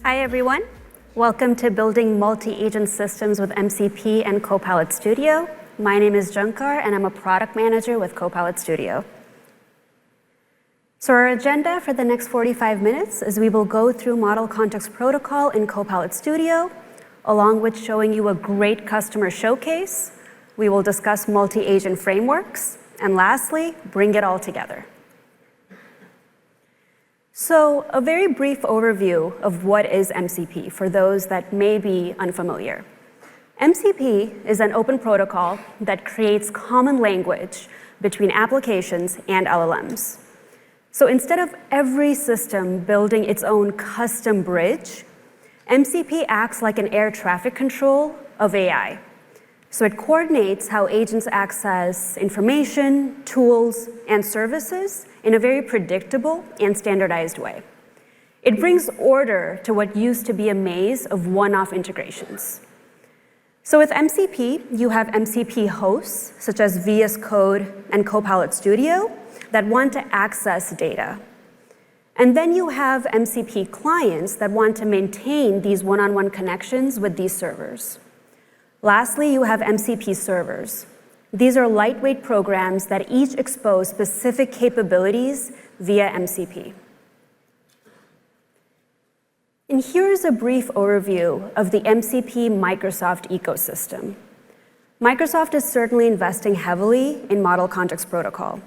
Hi, everyone. Welcome to Building Multi-Agent Systems with MCP and Copilot Studio. My name is Zankar, and I'm a product manager with Copilot Studio. So our agenda for the next 45 minutes is we will go through Model Context Protocol in Copilot Studio, along with showing you a great customer showcase. We will discuss multi-agent frameworks, and lastly, bring it all together. So a very brief overview of what is MCP for those that may be unfamiliar. MCP is an open protocol that creates common language between applications and LLMs. So instead of every system building its own custom bridge, MCP acts like an air traffic control of AI. So it coordinates how agents access information, tools, and services in a very predictable and standardized way. It brings order to what used to be a maze of one-off integrations. So with MCP, you have MCP hosts, such as VS Code and Copilot Studio, that want to access data. And then you have MCP clients that want to maintain these one-on-one connections with these servers. Lastly, you have MCP servers. These are lightweight programs that each expose specific capabilities via MCP. And here's a brief overview of the MCP Microsoft ecosystem. Microsoft is certainly investing heavily in Model Context Protocol.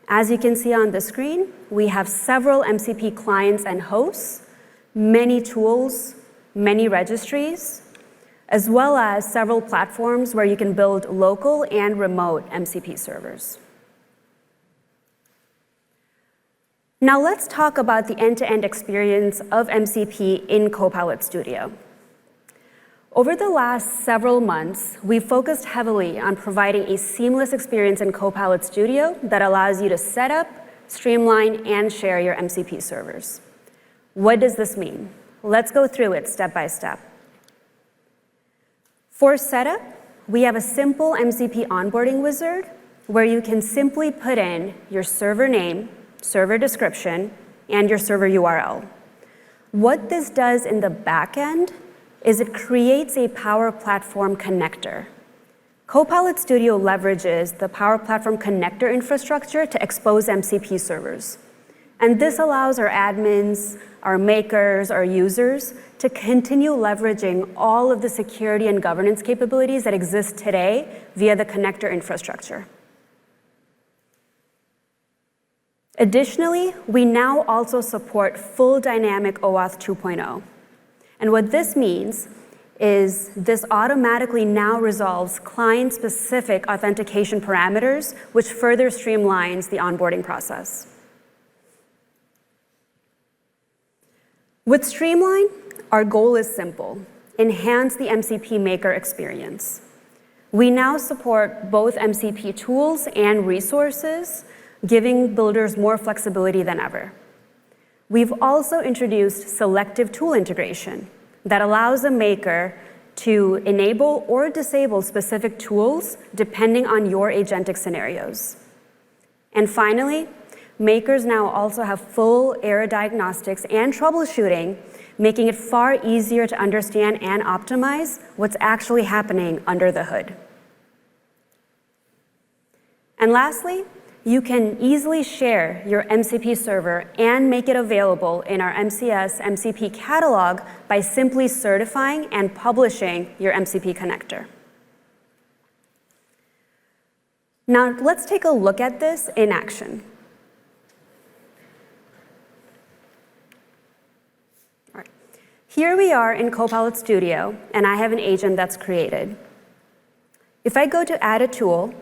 As you can see on the screen, we have several MCP clients and hosts, many tools, many registries, as well as several platforms where you can build local and remote MCP servers. Now let's talk about the end-to-end experience of MCP in Copilot Studio. Over the last several months, we've focused heavily on providing a seamless experience in Copilot Studio that allows you to set up, streamline, and share your MCP servers. What does this mean? Let's go through it step by step. For setup, we have a simple MCP onboarding wizard where you can simply put in your server name, server description, and your server URL. What this does in the back end is it creates a Power Platform connector. Copilot Studio leverages the Power Platform connector infrastructure to expose MCP servers. And this allows our admins, our makers, our users to continue leveraging all of the security and governance capabilities that exist today via the connector infrastructure. Additionally, we now also support full dynamic OAuth 2.0. And what this means is this automatically now resolves client-specific authentication parameters, which further streamlines the onboarding process. With Streamline, our goal is simple: enhance the MCP maker experience. We now support both MCP tools and resources, giving builders more flexibility than ever. We've also introduced selective tool integration that allows a maker to enable or disable specific tools depending on your agentic scenarios. And finally, makers now also have full error diagnostics and troubleshooting, making it far easier to understand and optimize what's actually happening under the hood. And lastly, you can easily share your MCP server and make it available in our MCS MCP catalog by simply certifying and publishing your MCP connector. Now, let's take a look at this in action. Here we are in Copilot Studio, and I have an agent that's created. If I go to Add a Tool,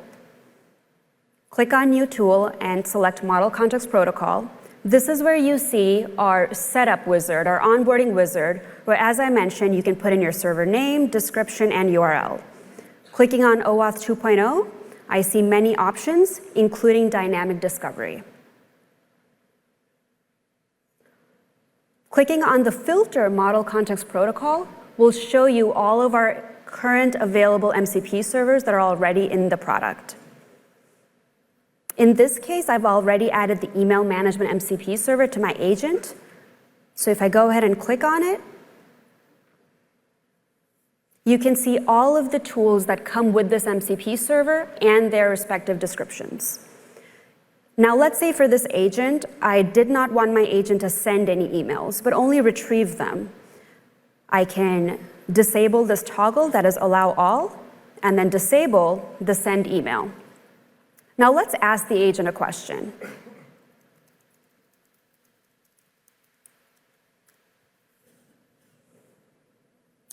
click on New Tool, and select Model Context Protocol, this is where you see our setup wizard, our onboarding wizard, where, as I mentioned, you can put in your server name, description, and URL. Clicking on OAuth 2.0, I see many options, including dynamic discovery. Clicking on the Filter Model Context Protocol will show you all of our current available MCP servers that are already in the product. In this case, I've already added the email management MCP server to my agent. So if I go ahead and click on it, you can see all of the tools that come with this MCP server and their respective descriptions. Now, let's say for this agent, I did not want my agent to send any emails, but only retrieve them. I can disable this toggle that is allow all, and then disable the send email. Now let's ask the agent a question.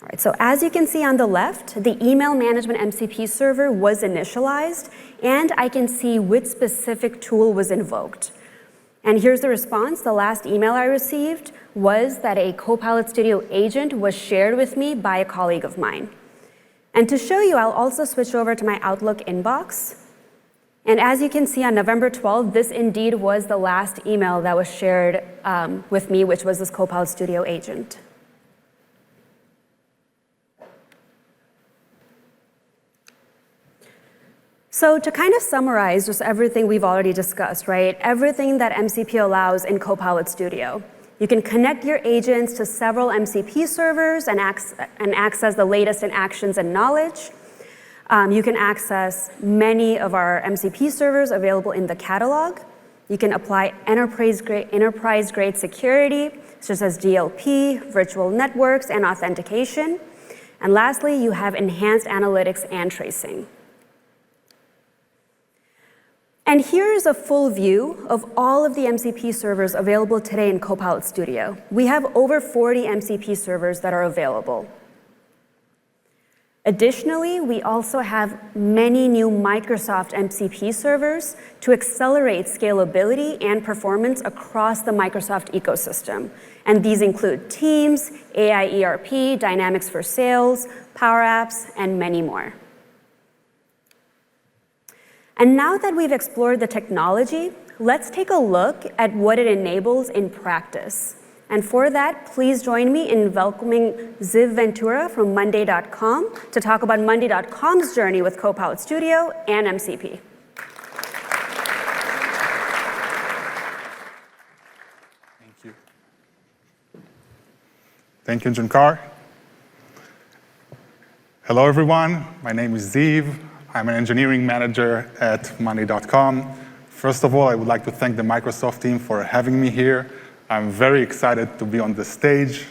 All right, so as you can see on the left, the email management MCP server was initialized, and I can see which specific tool was invoked. And here's the response. The last email I received was that a Copilot Studio agent was shared with me by a colleague of mine. And to show you, I'll also switch over to my Outlook inbox. And as you can see on November 12th, this indeed was the last email that was shared with me, which was this Copilot Studio agent. So to kind of summarize just everything we've already discussed, right? Everything that MCP allows in Copilot Studio. You can connect your agents to several MCP servers and access the latest in actions and knowledge. You can access many of our MCP servers available in the catalog. You can apply enterprise-grade security, such as DLP, virtual networks, and authentication. And lastly, you have enhanced analytics and tracing. And here is a full view of all of the MCP servers available today in Copilot Studio. We have over 40 MCP servers that are available. Additionally, we also have many new Microsoft MCP servers to accelerate scalability and performance across the Microsoft ecosystem. And these include Teams, AI ERP, Dynamics for Sales, Power Apps, and many more. And now that we've explored the technology, let's take a look at what it enables in practice. And for that, please join me in welcoming Ziv Ventura from Monday.com to talk about Monday.com's journey with Copilot Studio and MCP. Thank you. Thank you, Zankar. Hello, everyone. My name is Ziv. I'm an engineering manager at Monday.com. First of all, I would like to thank the Microsoft team for having me here. I'm very excited to be on the stage.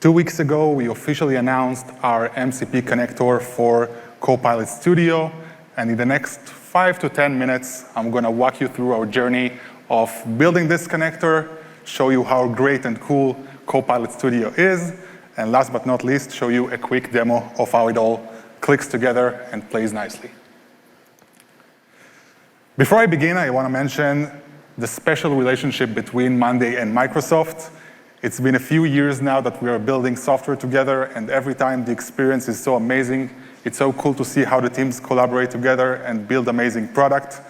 2 weeks ago, we officially announced our MCP connector for Copilot Studio. And in the next 5 to 10 minutes, I'm going to walk you through our journey of building this connector, show you how great and cool Copilot Studio is, and last but not least, show you a quick demo of how it all clicks together and plays nicely. Before I begin, I want to mention the special relationship between Monday and Microsoft. It's been a few years now that we are building software together, and every time the experience is so amazing. It's so cool to see how the teams collaborate together and build amazing product.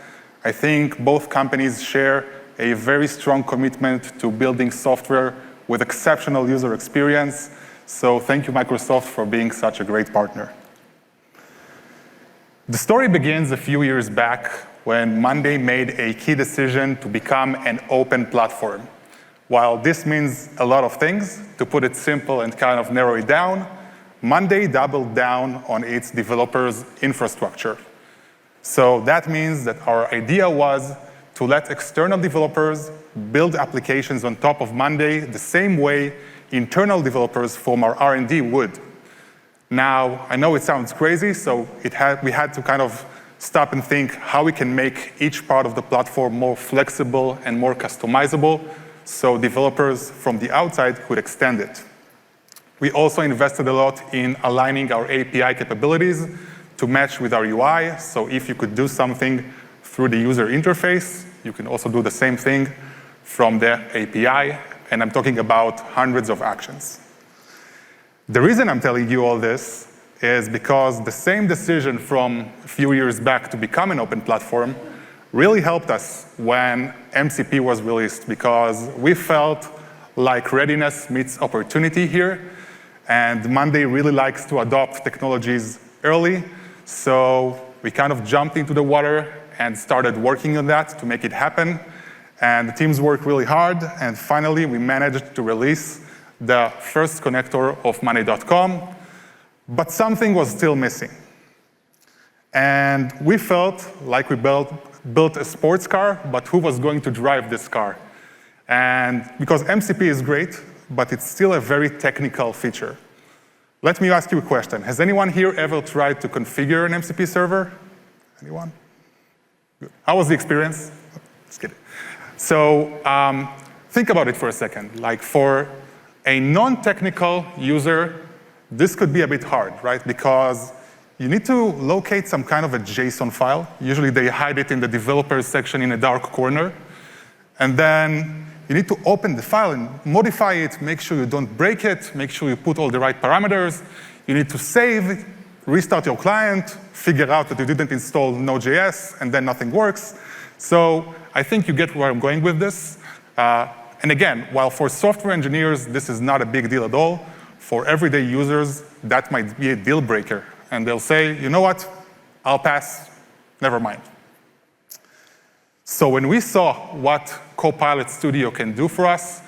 I think both companies share a very strong commitment to building software with exceptional user experience. So thank you, Microsoft, for being such a great partner. The story begins a few years back when Monday made a key decision to become an open platform. While this means a lot of things, to put it simple and kind of narrow it down, Monday doubled down on its developers' infrastructure. So that means that our idea was to let external developers build applications on top of Monday the same way internal developers from our R&D would. Now, I know it sounds crazy, so we had to kind of stop and think how we can make each part of the platform more flexible and more customizable so developers from the outside could extend it. We also invested a lot in aligning our API capabilities to match with our UI, so if you could do something through the user interface, you can also do the same thing from the API, and I'm talking about hundreds of actions. The reason I'm telling you all this is because the same decision from a few years back to become an open platform really helped us when MCP was released, because we felt like readiness meets opportunity here, and Monday really likes to adopt technologies early, so we kind of jumped into the water and started working on that to make it happen, and the teams worked really hard, and finally we managed to release the first connector of Monday.com. But something was still missing. And we felt like we built a sports car, but who was going to drive this car? And because MCP is great, but it's still a very technical feature. Let me ask you a question. Has anyone here ever tried to configure an MCP server? Anyone? Good. How was the experience? Just kidding. So think about it for a second. Like for a non-technical user, this could be a bit hard, right? Because you need to locate some kind of a JSON file. Usually they hide it in the developers section in a dark corner. And then you need to open the file and modify it, make sure you don't break it, make sure you put all the right parameters. You need to save, restart your client, figure out that you didn't install Node.js, and then nothing works. So I think you get where I'm going with this. And again, while for software engineers, this is not a big deal at all, for everyday users, that might be a deal breaker. And they'll say, you know what, I'll pass, never mind. So when we saw what Copilot Studio can do for us,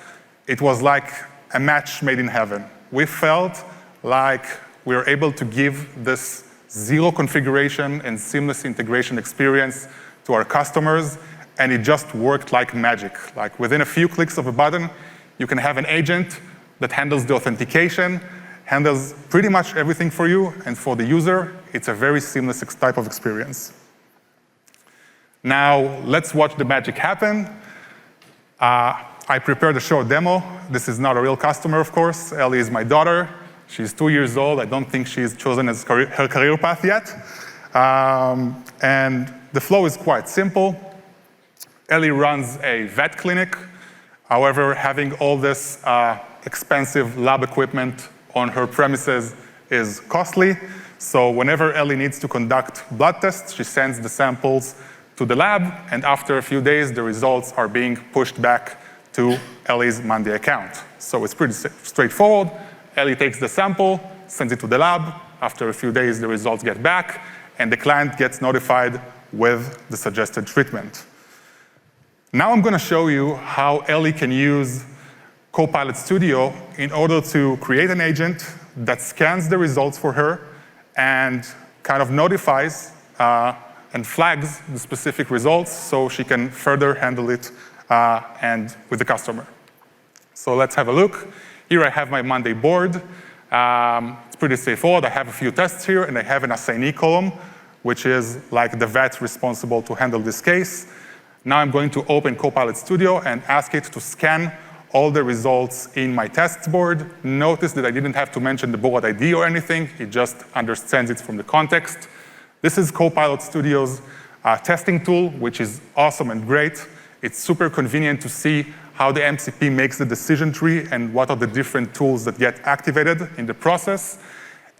it was like a match made in heaven. We felt like we were able to give this zero configuration and seamless integration experience to our customers, and it just worked like magic. Like within a few clicks of a button, you can have an agent that handles the authentication, handles pretty much everything for you, and for the user, it's a very seamless type of experience. Now, let's watch the magic happen. I prepared a short demo. This is not a real customer, of course. Ellie is my daughter. She's 2 years old. I don't think she's chosen her career path yet. And the flow is quite simple. Ellie runs a vet clinic. However, having all this expensive lab equipment on her premises is costly. So whenever Ellie needs to conduct blood tests, she sends the samples to the lab, and after a few days, the results are being pushed back to Ellie's Monday account. So it's pretty straightforward. Ellie takes the sample, sends it to the lab. After a few days, the results get back, and the client gets notified with the suggested treatment. Now I'm going to show you how Ellie can use Copilot Studio in order to create an agent that scans the results for her and kind of notifies and flags the specific results so she can further handle it and with the customer. So let's have a look. Here I have my Monday board. It's pretty straightforward. I have a few tests here, and I have an assignee column, which is like the vet responsible to handle this case. Now I'm going to open Copilot Studio and ask it to scan all the results in my tests board. Notice that I didn't have to mention the board ID or anything. It just understands it from the context. This is Copilot Studio's testing tool, which is awesome and great. It's super convenient to see how the MCP makes the decision tree and what are the different tools that get activated in the process.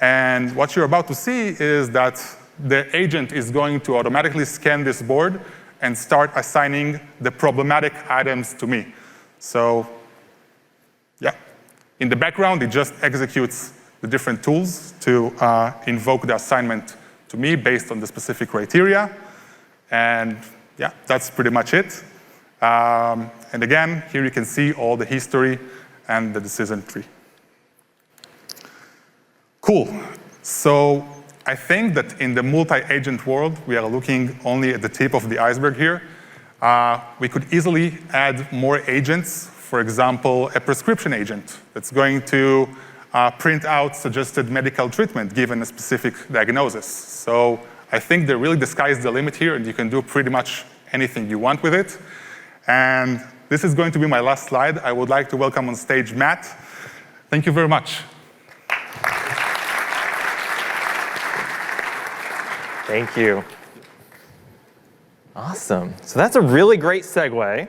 And what you're about to see is that the agent is going to automatically scan this board and start assigning the problematic items to me. So yeah, in the background, it just executes the different tools to invoke the assignment to me based on the specific criteria. And yeah, that's pretty much it. And again, here you can see all the history and the decision tree. Cool. So I think that in the multi-agent world, we are looking only at the tip of the iceberg here. We could easily add more agents. For example, a prescription agent that's going to print out suggested medical treatment given a specific diagnosis. So I think really the sky is the limit here, and you can do pretty much anything you want with it. And this is going to be my last slide. I would like to welcome on stage Matt. Thank you very much. Thank you. Awesome. So that's a really great segue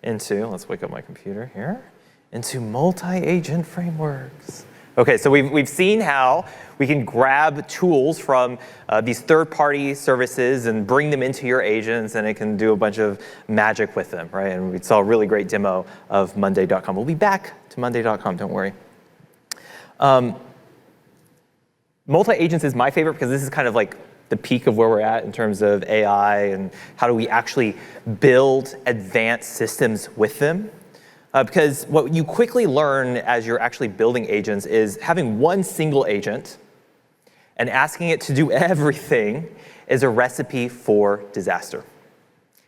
into, let's wake up my computer here, into multi-agent frameworks. Okay, so we've seen how we can grab tools from these third-party services and bring them into your agents, and it can do a bunch of magic with them, right? And we saw a really great demo of Monday.com. We'll be back to Monday.com, don't worry. Multi-agents is my favorite because this is kind of like the peak of where we're at in terms of AI and how do we actually build advanced systems with them. Because what you quickly learn as you're actually building agents is having one single agent And asking it to do everything is a recipe for disaster.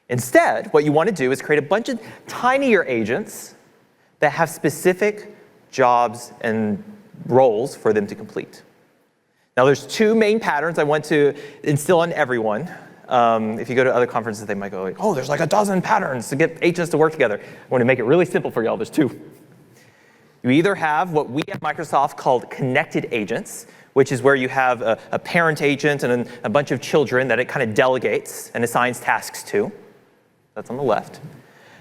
Instead, what you want to do is create a bunch of tinier agents that have specific jobs and roles for them to complete. Now, there's two main patterns I want to instill on everyone. If you go to other conferences, they might go like, oh, there's like a dozen patterns to get agents to work together. I want to make it really simple for y'all. There's two. You either have what we at Microsoft called connected agents, which is where you have a parent agent and a bunch of children that it kind of delegates and assigns tasks to. That's on the left.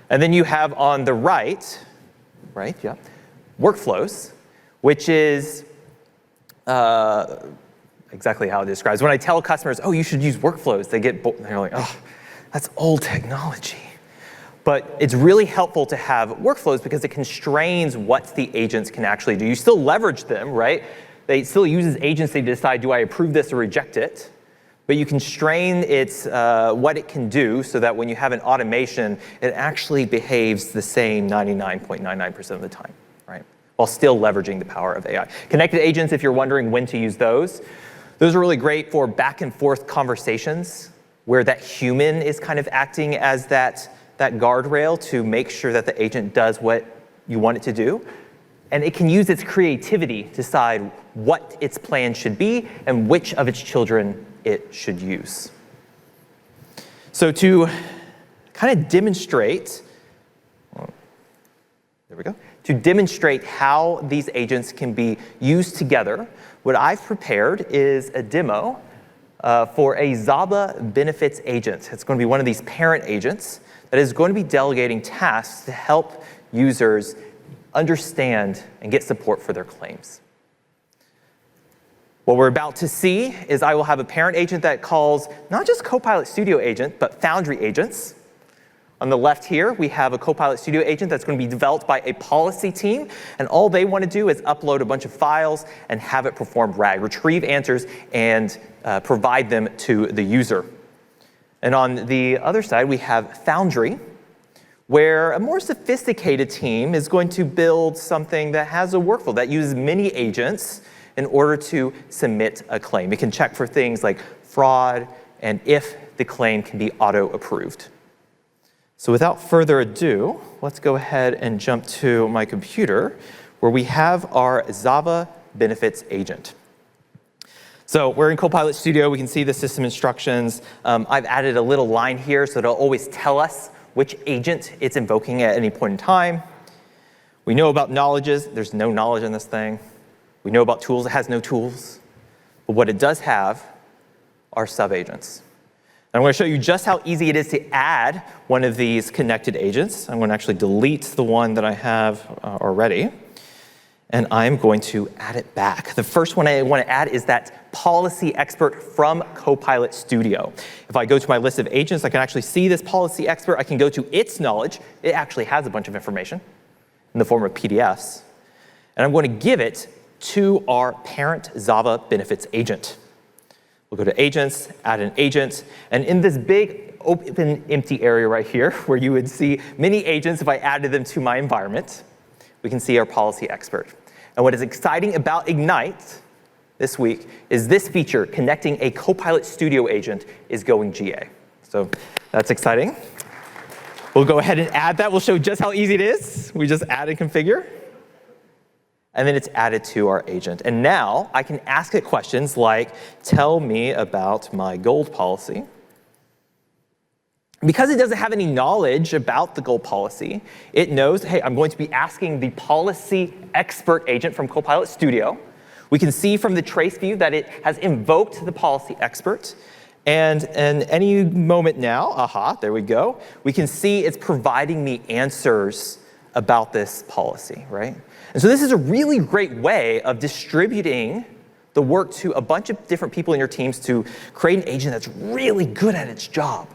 And then you have on the right, yeah, workflows, which is exactly how it describes. When I tell customers, oh, you should use workflows, they're like, oh, that's old technology. But it's really helpful to have workflows because it constrains what the agents can actually do. You still leverage them, right? They still use agents to decide, do I approve this or reject it? But you constrain what it can do so that when you have an automation, it actually behaves the same 99.99% of the time, right? While still leveraging the power of AI. Connected agents, if you're wondering when to use those are really great for back and forth conversations where that human is kind of acting as that guardrail to make sure that the agent does what you want it to do. And it can use its creativity to decide what its plan should be and which of its children it should use. So to kind of demonstrate, there we go, to demonstrate how these agents can be used together, what I've prepared is a demo for a Zava benefits agent. It's going to be one of these parent agents that is going to be delegating tasks to help users understand and get support for their claims. What we're about to see is I will have a parent agent that calls not just Copilot Studio agent, but Foundry agents. On the left here, we have a Copilot Studio agent that's going to be developed by a policy team, and all they want to do is upload a bunch of files and have it perform RAG, retrieve answers, and provide them to the user. And on the other side, we have Foundry, where a more sophisticated team is going to build something that has a workflow that uses many agents in order to submit a claim. It can check for things like fraud and if the claim can be auto-approved. So without further ado, let's go ahead and jump to my computer where we have our Zava benefits agent. So we're in Copilot Studio. We can see the system instructions. I've added a little line here so it'll always tell us which agent it's invoking at any point in time. We know about knowledges. There's no knowledge in this thing. We know about tools. It has no tools. But what it does have are subagents. And I'm going to show you just how easy it is to add one of these connected agents. I'm going to actually delete the one that I have already. And I'm going to add it back. The first one I want to add is that policy expert from Copilot Studio. If I go to my list of agents, I can actually see this policy expert. I can go to its knowledge. It actually has a bunch of information in the form of PDFs. And I'm going to give it to our parent Zava benefits agent. We'll go to agents, add an agent. And in this big open empty area right here, where you would see many agents if I added them to my environment, we can see our policy expert. And what is exciting about Ignite this week is this feature, connecting a Copilot Studio agent, is going GA. So that's exciting. We'll go ahead and add that. We'll show just how easy it is. We just add and configure. And then it's added to our agent. And now I can ask it questions like, tell me about my gold policy. Because it doesn't have any knowledge about the gold policy, it knows, hey, I'm going to be asking the policy expert agent from Copilot Studio. We can see from the trace view that it has invoked the policy expert. And in any moment now, there we go, we can see it's providing me answers about this policy, right? And so this is a really great way of distributing the work to a bunch of different people in your teams to create an agent that's really good at its job.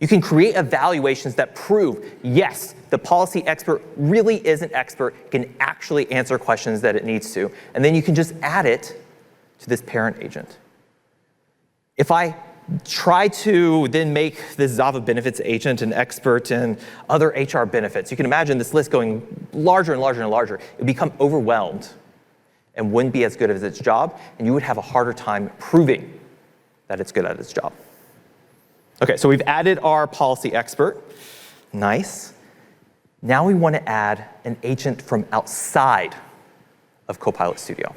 You can create evaluations that prove, yes, the policy expert really is an expert, can actually answer questions that it needs to, and then you can just add it to this parent agent. If I try to then make this Zava benefits agent an expert in other HR benefits, you can imagine this list going larger and larger and larger. It would become overwhelmed. and wouldn't be as good at its job, and you would have a harder time proving that it's good at its job. OK, so we've added our policy expert. Nice. Now we want to add an agent from outside of Copilot Studio.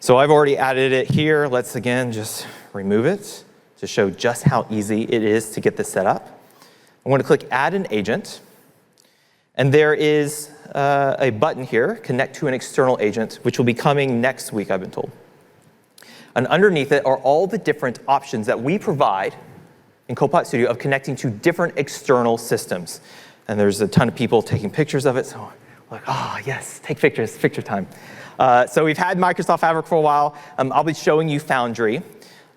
So I've already added it here. Let's, again, just remove it to show just how easy it is to get this set up. I'm going to click Add an Agent. And there is a button here, Connect to an External Agent, which will be coming next week, I've been told. And underneath it are all the different options that we provide in Copilot Studio of connecting to different external systems. And there's a ton of people taking pictures of it. So we're like, oh, yes, take pictures, picture time. So we've had Microsoft Fabric for a while. I'll be showing you Foundry.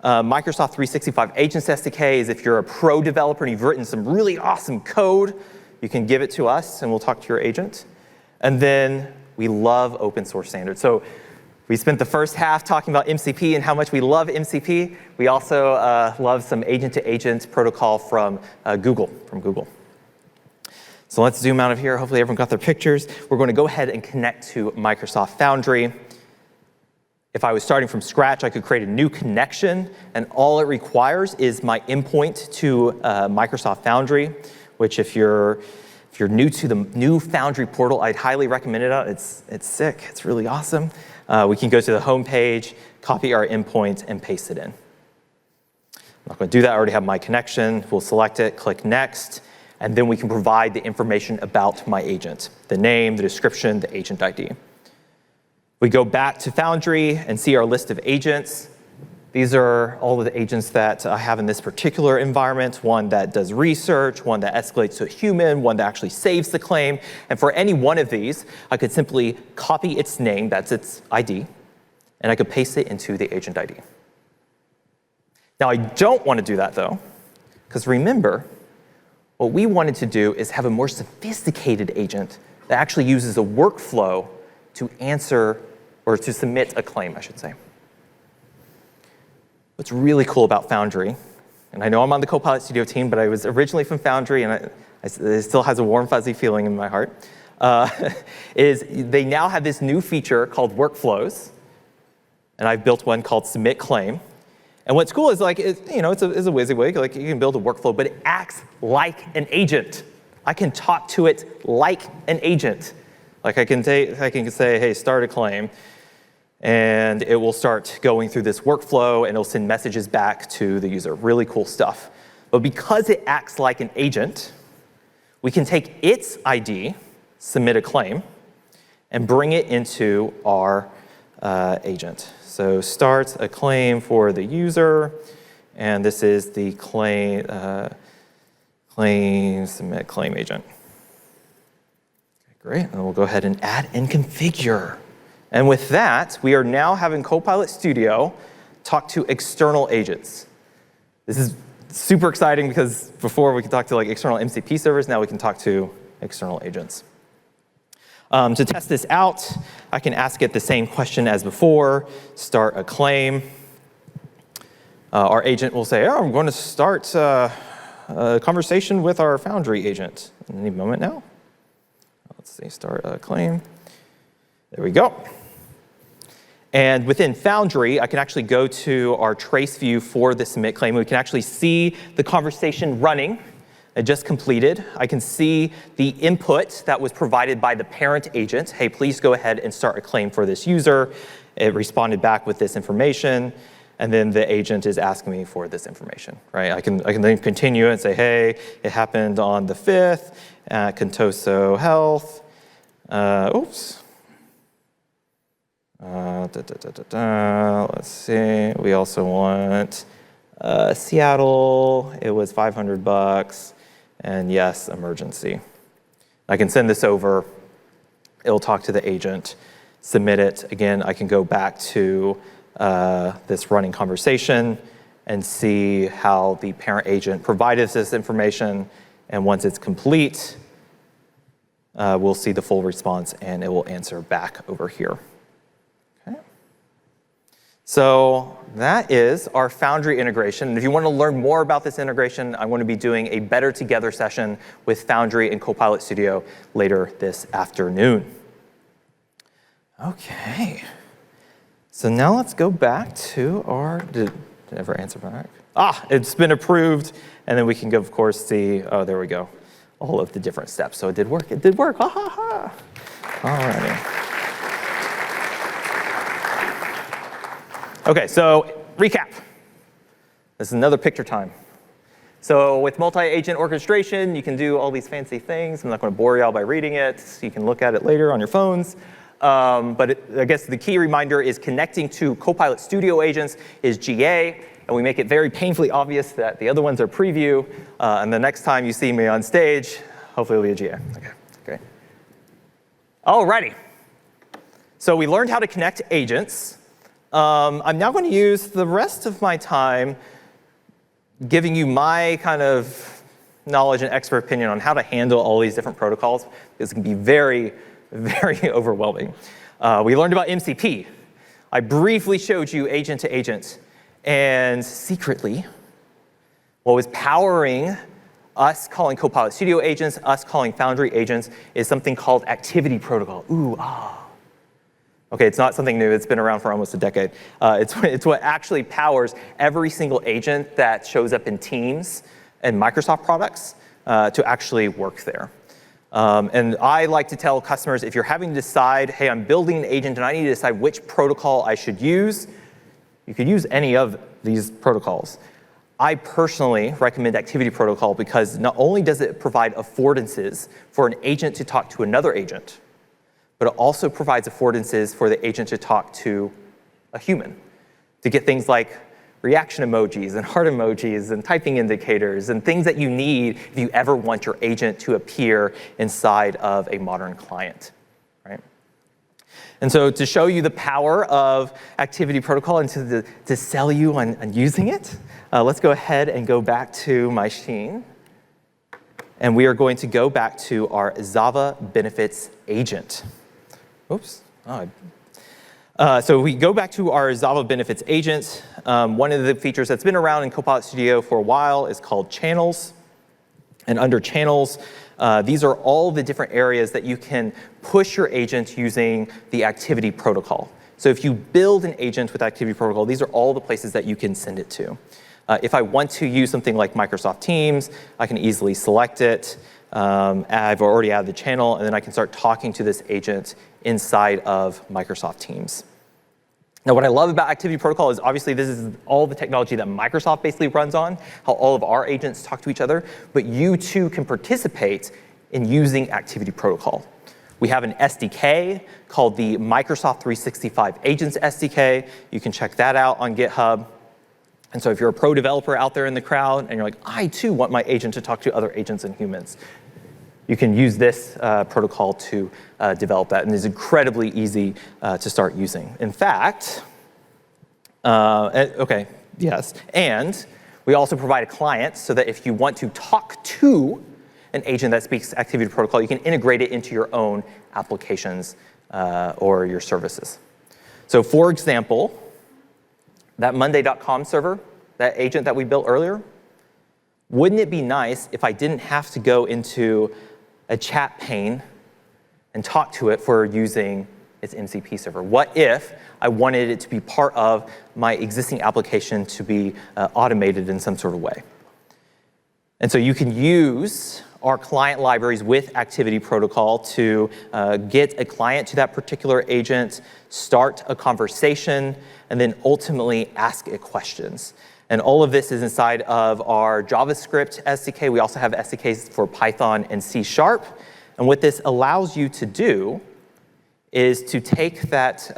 Microsoft 365 Agents SDK is if you're a pro developer and you've written some really awesome code, you can give it to us, and we'll talk to your agent. And then we love open source standards. So we spent the first half talking about MCP and how much we love MCP. We also love some agent-to-agent protocol from Google. So let's zoom out of here. Hopefully everyone got their pictures. We're going to go ahead and connect to Microsoft Foundry. If I was starting from scratch, I could create a new connection, and all it requires is my endpoint to Microsoft Foundry, which if you're new to the new Foundry portal, I'd highly recommend it. It's sick. It's really awesome. We can go to the home page, copy our endpoint, and paste it in. I'm not going to do that. I already have my connection. We'll select it, click Next, and then we can provide the information about my agent, the name, the description, the agent ID. We go back to Foundry and see our list of agents. These are all of the agents that I have in this particular environment, one that does research, one that escalates to a human, one that actually saves the claim. And for any one of these, I could simply copy its name, that's its ID, and I could paste it into the agent ID. Now, I don't want to do that, though, because remember, what we wanted to do is have a more sophisticated agent that actually uses a workflow to answer, or to submit a claim, I should say. What's really cool about Foundry, and I know I'm on the Copilot Studio team, but I was originally from Foundry, and it still has a warm, fuzzy feeling in my heart, is they now have this new feature called Workflows, and I've built one called Submit Claim. And what's cool is, like, it's a WYSIWYG, like you can build a workflow, but it acts like an agent. I can talk to it like an agent. Like I can say, hey, start a claim, and it will start going through this workflow, and it'll send messages back to the user. Really cool stuff. But because it acts like an agent, we can take its ID, submit a claim, and bring it into our agent. So start a claim for the user, and this is the claim submit claim agent. Okay, great, and we'll go ahead and add and configure. And with that, we are now having Copilot Studio talk to external agents. This is super exciting because before we could talk to like external MCP servers, now we can talk to external agents. To test this out, I can ask it the same question as before, start a claim. Our agent will say, oh, I'm going to start a conversation with our Foundry agent. Any moment now. Let's see, start a claim. There we go. And within Foundry, I can actually go to our trace view for the submit claim. We can actually see the conversation running. It just completed. I can see the input that was provided by the parent agent. Hey, please go ahead and start a claim for this user. It responded back with this information. And then the agent is asking me for this information, right? I can then continue and say, hey, it happened on the 5th at 𝗬𝗀𝗀𝗀𝗀 Health. Oops. Let's see. We also want Seattle. It was $500. And yes, emergency. I can send this over. It'll talk to the agent, submit it. Again, I can go back to this running conversation and see how the parent agent provided this information. And once it's complete, we'll see the full response, and it will answer back over here. Okay. So that is our Foundry integration. And if you want to learn more about this integration, I'm going to be doing a Better Together session with Foundry and Copilot Studio later this afternoon. OK. So now let's go back to our, did it ever answer back? Ah, it's been approved. And then we can, of course, see, oh, there we go, all of the different steps. So it did work. It did work. Ha, ha, ha. All righty. OK, so recap. This is another picture time. So with multi-agent orchestration, you can do all these fancy things. I'm not going to bore you all by reading it. You can look at it later on your phones. But I guess the key reminder is connecting to Copilot Studio agents is GA. And we make it very painfully obvious that the other ones are preview. And the next time you see me on stage, hopefully it'll be a GA. OK, great. All righty. So we learned how to connect agents. I'm now going to use the rest of my time giving you my kind of knowledge and expert opinion on how to handle all these different protocols. Because it can be very, very overwhelming. We learned about MCP. I briefly showed you agent to agent. And secretly, what was powering us calling Copilot Studio agents, us calling Foundry agents, is something called activity protocol. Ooh, ah. OK, it's not something new. It's been around for almost a decade. It's what actually powers every single agent that shows up in Teams and Microsoft products to actually work there. And I like to tell customers, if you're having to decide, hey, I'm building an agent and I need to decide which protocol I should use, you could use any of these protocols. I personally recommend activity protocol because not only does it provide affordances for an agent to talk to another agent, but it also provides affordances for the agent to talk to a human, to get things like reaction emojis and heart emojis and typing indicators and things that you need if you ever want your agent to appear inside of a modern client. And so to show you the power of activity protocol and to sell you on using it, let's go ahead and go back to my machine. And we are going to go back to our Zava benefits agent. Oops. So we go back to our Zava benefits agent. One of the features that's been around in Copilot Studio for a while is called channels. And under channels, these are all the different areas that you can push your agent using the activity protocol. So if you build an agent with activity protocol, these are all the places that you can send it to. If I want to use something like Microsoft Teams, I can easily select it. I've already added the channel, and then I can start talking to this agent inside of Microsoft Teams. Now, what I love about activity protocol is obviously this is all the technology that Microsoft basically runs on, how all of our agents talk to each other, but you too can participate in using activity protocol. We have an SDK called the Microsoft 365 Agents SDK. You can check that out on GitHub. And so if you're a pro developer out there in the crowd and you're like, I too want my agent to talk to other agents and humans, you can use this protocol to develop that. And it's incredibly easy to start using. In fact, OK, yes. And we also provide a client so that if you want to talk to an agent that speaks activity protocol, you can integrate it into your own applications or your services. So for example, that 𝗦𝗽𝗀𝗀𝗀𝗀𝗀 server, that agent that we built earlier, wouldn't it be nice if I didn't have to go into a chat pane and talk to it for using its MCP server? What if I wanted it to be part of my existing application to be automated in some sort of way? And so you can use our client libraries with activity protocol to get a client to that particular agent, start a conversation, and then ultimately ask it questions. And all of this is inside of our JavaScript SDK. We also have SDKs for Python and C#. And what this allows you to do is to take that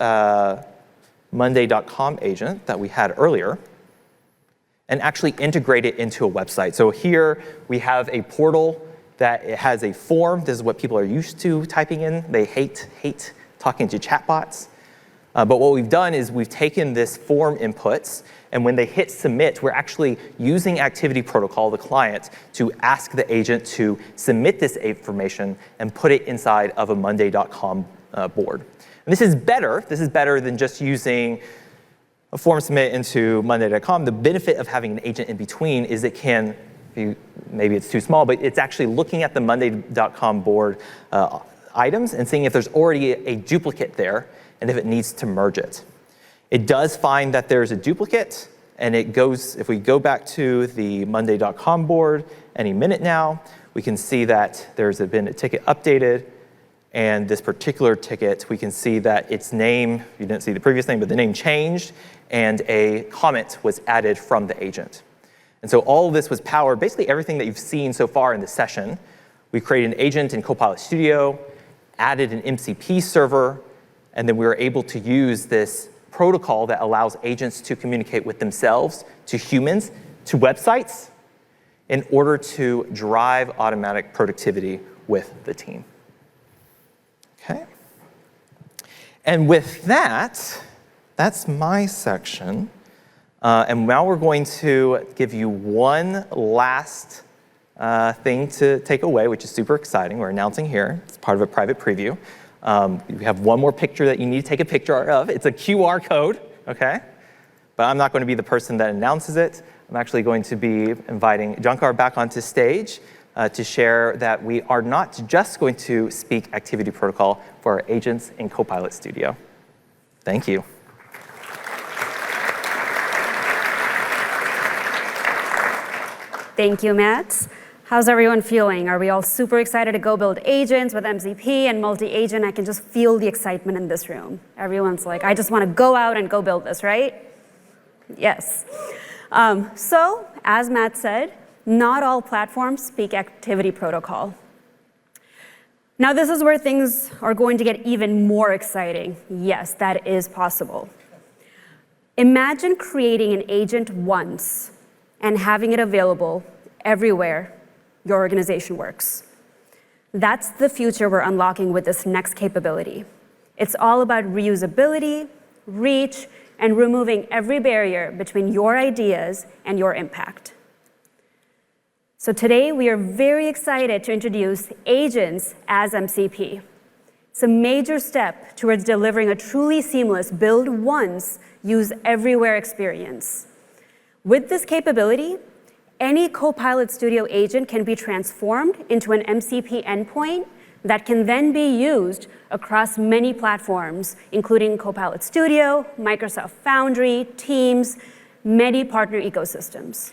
𝗦𝗽𝗀𝗀𝗀𝗀 agent that we had earlier and actually integrate it into a website. So here we have a portal that has a form. This is what people are used to typing in. They hate talking to chatbots. But what we've done is we've taken this form inputs, and when they hit submit, we're actually using activity protocol, the client, to ask the agent to submit this information and put it inside of a 𝗦𝗽𝗀𝗀𝗀𝗀 board. And this is better. This is better than just using a form submit into 𝗦𝗽𝗀𝗀𝗀𝗀𝗀. The benefit of having an agent in between is it can, maybe it's too small, but it's actually looking at the 𝗦𝗽𝗀𝗀𝗀𝗀𝗀 board items and seeing if there's already a duplicate there, and if it needs to merge it. It does find that there's a duplicate, and it goes, if we go back to the Monday.com board any minute now, we can see that there's been a ticket updated, and this particular ticket, we can see that its name, you didn't see the previous name, but the name changed, and a comment was added from the agent. And so all of this was powered, basically everything that you've seen so far in this session. We created an agent in Copilot Studio, added an MCP server, and then we were able to use this protocol that allows agents to communicate with themselves, to humans, to websites, in order to drive automatic productivity with the team. Okay. And with that, that's my section. And now we're going to give you one last thing to take away, which is super exciting. We're announcing here. It's part of a private preview. We have one more picture that you need to take a picture of. It's a QR code, okay? But I'm not going to be the person that announces it. I'm actually going to be inviting Zankar back onto stage to share that we are not just going to speak activity protocol for our agents in Copilot Studio. Thank you. Thank you, Matt. How's everyone feeling? Are we all super excited to go build agents with MCP and multi-agent? I can just feel the excitement in this room. Everyone's like, I just want to go out and go build this, right? Yes. So, as Matt said, not all platforms speak activity protocol. Now, this is where things are going to get even more exciting. Yes, that is possible. Imagine creating an agent once and having it available everywhere your organization works. That's the future we're unlocking with this next capability. It's all about reusability, reach, and removing every barrier between your ideas and your impact. So today, we are very excited to introduce agents as MCP. It's a major step towards delivering a truly seamless build once, use everywhere experience. With this capability, any Copilot Studio agent can be transformed into an MCP endpoint that can then be used across many platforms, including Copilot Studio, Microsoft Foundry, Teams, many partner ecosystems.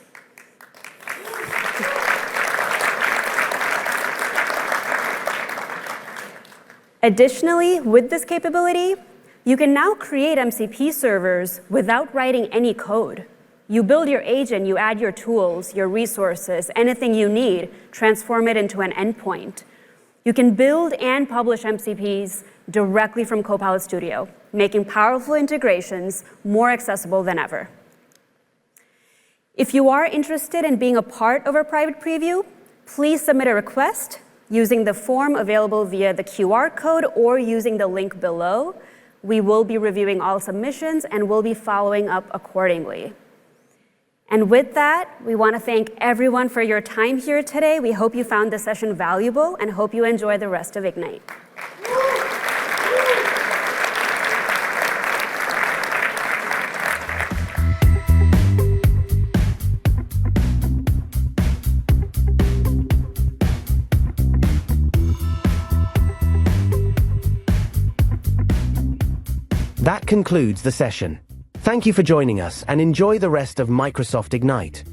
Additionally, with this capability, you can now create MCP servers without writing any code. You build your agent, you add your tools, your resources, anything you need, transform it into an endpoint. You can build and publish MCPs directly from Copilot Studio, making powerful integrations more accessible than ever. If you are interested in being a part of our private preview, please submit a request using the form available via the QR code or using the link below. We will be reviewing all submissions and will be following up accordingly. And with that, we want to thank everyone for your time here today. We hope you found this session valuable and hope you enjoy the rest of Ignite. That concludes the session. Thank you for joining us and enjoy the rest of Microsoft Ignite.